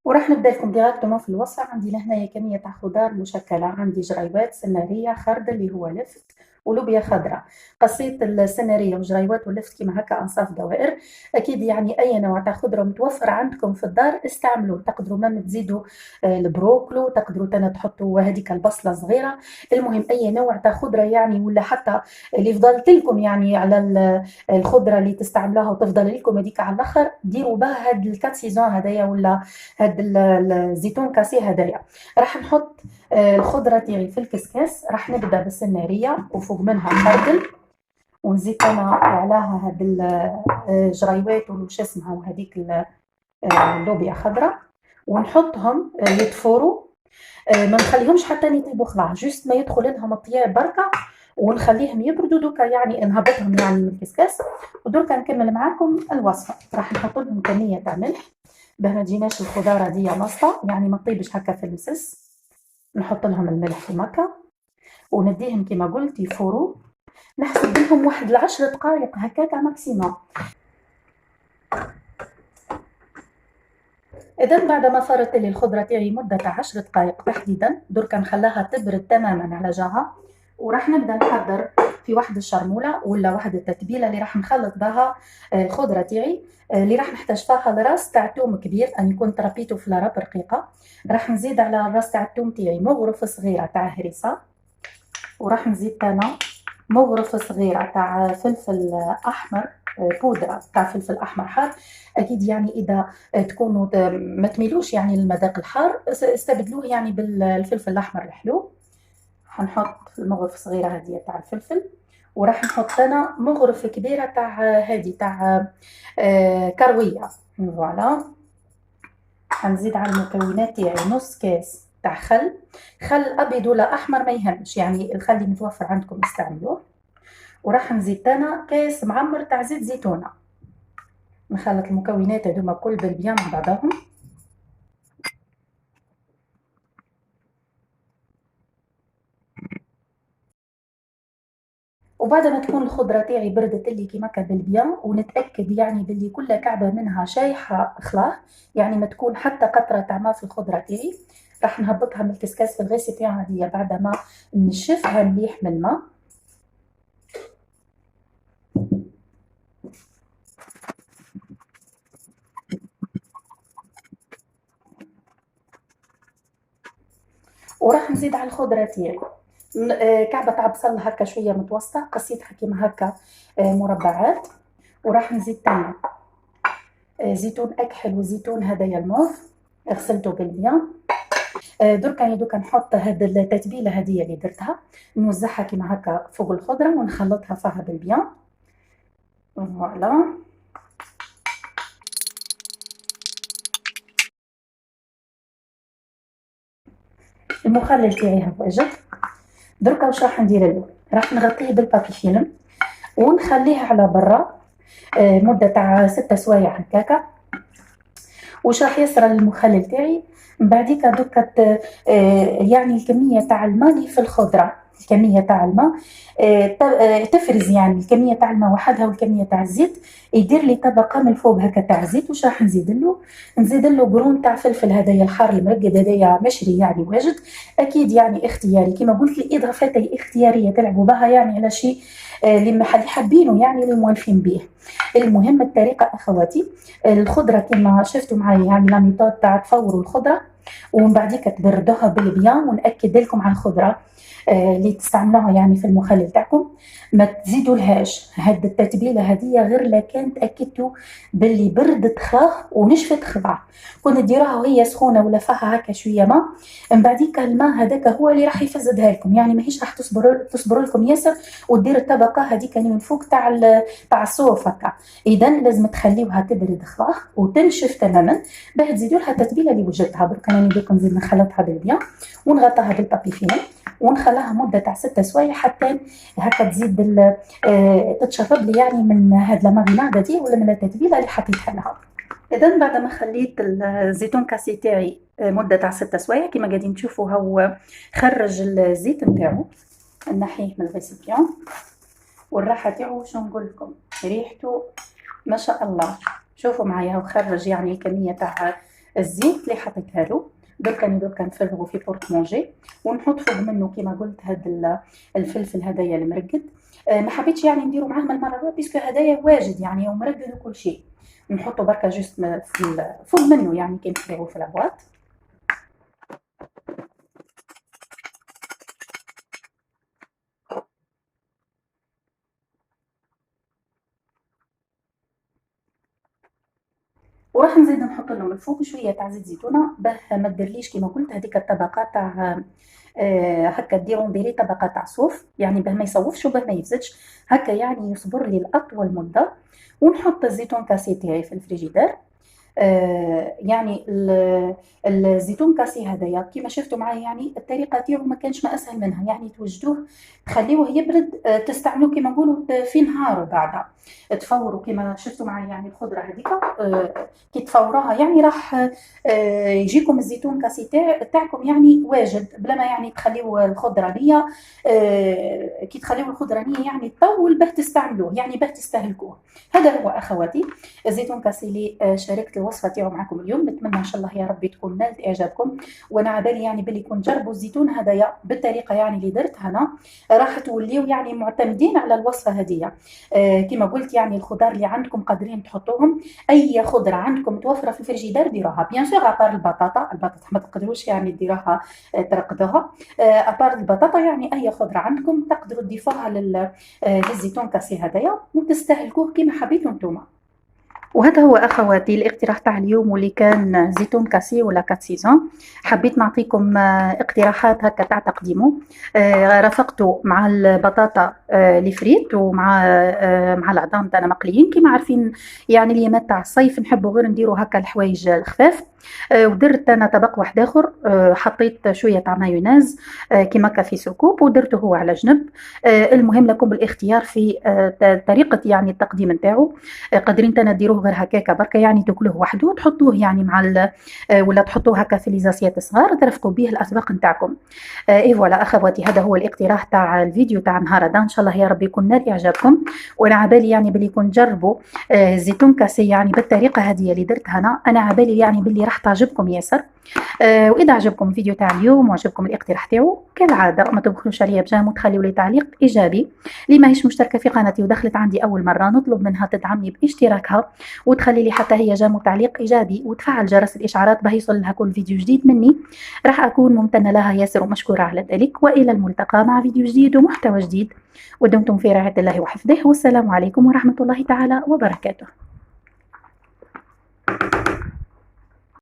وراح نبدا لكم ديريكتومون في الوصفه. عندي لهنايا كميه تاع خضار مشكله، عندي جريوات، سناريه، خردل اللي هو لفت، ولوبيا خضراء. قصيت السناريه وجريوات ولفت كيما هكا انصاف دوائر. اكيد يعني اي نوع تاع خضره متوفر عندكم في الدار استعملوه. تقدروا ما تزيدوا البروكلو، تقدروا تنا تحطوا هذيك البصله صغيره. المهم اي نوع تاع خضره يعني، ولا حتى اللي فضلت لكم يعني على الخضره اللي تستعملوها وتفضل لكم هذيك على الاخر، ديروا بها هاد الكات سيزون هذايا، ولا هاد الزيتون كاسي هدايا. راح نحط الخضره تاعي في الكسكاس. راح نبدا بالسناريه وفوق منها خردل، ونزيد انا عليها هاد الجريوات وش اسمها وهذيك اللوبيا خضراء، ونحطهم يطفوروا. ما نخليهمش حتى يطيبوا خلاص، جوست ما يدخل لهم الطياب بركه، ونخليهم يبردوا دوكا، يعني نهبطهم يعني من الكسكاس. ودركا نكمل معاكم الوصفه. راح نحط لهم كميه تاع ملح باه ما تجيناش الخضاره دي نصفه، يعني ما تطيبش هكا في المسس. نحط لهم الملح كيما هكا، ونديهم كيما قلت يفوروا. نحسب لهم واحد 10 دقائق هكاك ماكسيموم. اذا بعد ما فرت لي الخضره تاعي مده 10 دقائق تحديدا، دركا نخليها تبرد تماما على جهه. وراح نبدا نحضر في واحد الشرموله ولا واحد التتبيله اللي راح نخلط بها الخضره تاعي. اللي راح نحتاج فيها الراس تاع توم كبير، اني كنت ربيته في لارب رقيقه. راح نزيد على الراس تاع التوم تاعي مغرفه صغيره تاع هريسه، وراح نزيد انا مغرفه صغيره تاع فلفل احمر، بودره تاع فلفل احمر حار. اكيد يعني اذا تكونوا ما تميلوش يعني للمذاق الحار، استبدلوه يعني بالفلفل الاحمر الحلو. حنحط المغرفه الصغيره هذه تاع الفلفل، وراح نحط انا مغرفه كبيره تاع هذه تاع كرويه. فوالا. حنزيد على المكونات تاعي نص كاس تاع خل. خل ابيض ولا احمر ما يهمش، يعني الخل اللي متوفر عندكم استعملوه. وراح نزيد انا كاس معمر تاع زيت زيتونه. نخلط المكونات هذوما كل بالبيان مع بعضهم. وبعد ما تكون الخضره تاعي بردت لي كيما هكا بالبيان، ونتاكد يعني باللي كل كعبه منها شايحه خلاص، يعني ما تكون حتى قطره تاع ماء في الخضره تاعي. راح نهبطها من الكسكاس في الغيسيبيان هذه بعد ما نشفها مليح من الماء. وراح نزيد على الخضره تاعي كعبه تاع بصل هكا شويه متوسطه، قصيتها كيما هكا مربعات. وراح نزيد تاني زيتون اكحل وزيتون هدايا الموف، غسلته بالبيان. دركا نحط هاد التتبيله هذه اللي درتها، نوزعها كيما هكا فوق الخضره ونخلطها فيها بالبيان. فوالا. المخلل تاعي هو جا. دركا واش راح ندير له؟ راح نغطيه بالبابي فيلم ونخليه على برا مده تاع 6 سوايع هكاكا. واش راح يصرى المخلل تاعي؟ من بعديك دوكا يعني الكميه تاع الماء اللي في الخضره، الكميه تاع الماء تفرز يعني الكميه تاع الماء وحدها والكميه تاع الزيت. يدير لي طبقه من فوق هكا تاع زيت. واش راح نزيد له؟ نزيد له قرون تاع فلفل هذايا الحار المرقد هذايا مشري يعني واجد. اكيد يعني اختياري كما قلت لي، اضافات اختياريه تلعبوا بها يعني على شيء اللي حابينه يعني اللي موالفين به. المهم الطريقه اخواتي، الخضره كما شفتوا معايا يعني لا ميثود تاع تفوروا الخضره ومن بعديك تبردوها بالبيان. ونأكد لكم على الخضره اللي تستعملوها يعني في المخلل تاعكم ما تزيدوا لهاش هاد التتبيله هذه غير لكان تاكدتوا باللي بردت خلاص ونشفت خلاص. كون ديروها وهي سخونه ولا فيها هكا شويه ماء، من بعديك الماء هذاك هو اللي راح يفزدها لكم، يعني ماهيش راح تصبر لكم ياسر ودير الطبقه هذيك من فوق تاع الصوف هكا. اذا لازم تخليوها تبرد خلاص وتنشف تماما باه تزيدوا لها التتبيله اللي وجدتها. درك انا نديركم نزيد نخلطها بالبيان ونغطاها بالبابي فيلم ونخليها مده تاع 6 سوايع حتى هكا تزيد تتشرب لي يعني من هاد لا ماريناده دي ولا من التتبيله اللي حطيتها لها. اذا بعد ما خليت الزيتون كاسي تاعي مده تاع 6 سوايع كما قاعدين تشوفوا، هو خرج الزيت نتاعو. نحيه من الريسيبيون. والراحه تاعو شنو نقول لكم، ريحته ما شاء الله. شوفوا معايا هو خرج يعني كميه تاع الزيت اللي حطيتها له. دركا نفرغو في بورت مونجي ونحط فوق منه كيما قلت هاد الفلفل هدايا المرقد. ما حبيتش يعني نديرو معاه من المره بيسكو هدايا واجد يعني ومرقد وكل شيء، نحطو بركا جوست فوق منه يعني كي نفرغو في البواط. وراح نزيد نحط له من الفوق شويه تاع زيت زيتونه باه ما ديرليش كيما قلت هذيك الطبقه تاع هكا ديري طبقه تاع صوف يعني باه ما يصوفش وباه ما يفسدش هكا يعني يصبر لي لاطول مده. ونحط الزيتون كاسي تاعي في الفريجيدير. يعني الزيتون كاسي هذايا كيما شفتوا معايا يعني الطريقه تاعو ما كانش ما اسهل منها، يعني توجدوه تخليوه يبرد، تستعملوه كيما نقولوا في نهار بعدها تفوروا كيما شفتوا معايا يعني الخضره هذيك كي تفوروها يعني راح يجيكم الزيتون كاسي تاعكم يعني واجد بلا ما يعني تخليو الخضره نيه. كي تخليو الخضره نيه يعني تطول باه تستعملوه يعني باه تستهلكوه. هذا هو اخواتي الزيتون كاسي اللي شاركت الوصفه تاعو معكم اليوم. نتمنى ان شاء الله يا ربي تكون نالت اعجابكم، وانا عبالي يعني باللي كون جربوا الزيتون هذايا بالطريقه يعني اللي درتها انا راح توليو يعني معتمدين على الوصفه هذه. كما قلت يعني الخضار اللي عندكم قادرين تحطوهم، اي خضره عندكم متوفره في الفريجيدار ديروها بيان سور ابار البطاطا ما تقدروش يعني ديروها ترقدوها. ابار البطاطا يعني اي خضره عندكم تقدروا تضيفوها للزيتون كاسي هذايا وتستهلكوه كما حبيتوا نتوما. وهذا هو اخواتي الاقتراح تاع اليوم واللي كان زيتون كاسي ولا كات سيزون. حبيت نعطيكم اقتراحات هكا تاع تقديمه. رافقته مع البطاطا اللي فريت ومع مع العظام تاعنا مقليين كيما عارفين يعني اليامات تاع الصيف نحبوا غير نديروا هكا الحوايج الخفاف. ودرت انا طبق واحد اخر حطيت شويه تاع مايونيز كيما هكا في سكوب ودرته هو على جنب. المهم لكم الاختيار في طريقه يعني التقديم نتاعو. قادرين تنا ديروه غير هكاكا بركا يعني تاكلوه وحده تحطوه يعني مع ولا تحطوه هكا في ليزاسيات صغار ترفقوا به الاطباق نتاعكم. اي فوالا اخواتي هذا هو الاقتراح تاع الفيديو تاع نهار هذا، ان شاء الله يا رب يكون نال اعجابكم. وانا عبالي يعني بلي يكون جربوا الزيتون كاسي يعني بالطريقه هذه اللي درتها انا عبالي يعني بلي راح تعجبكم ياسر. واذا عجبكم الفيديو تاع اليوم وعجبكم الاقتراح تاعو كالعاده ما تبخلوش عليا بجام وتخليوا لي تعليق ايجابي. اللي ماهيش مشتركه في قناتي ودخلت عندي اول مره نطلب منها تدعمني باشتراكها وتخلي لي حتى هي جام تعليق ايجابي وتفعل جرس الاشعارات باه يوصل لها كل فيديو جديد مني. راح اكون ممتنه لها ياسر ومشكوره على ذلك. والى الملتقى مع فيديو جديد ومحتوى جديد ودمتم في رعايه الله وحفظه والسلام عليكم ورحمه الله تعالى وبركاته.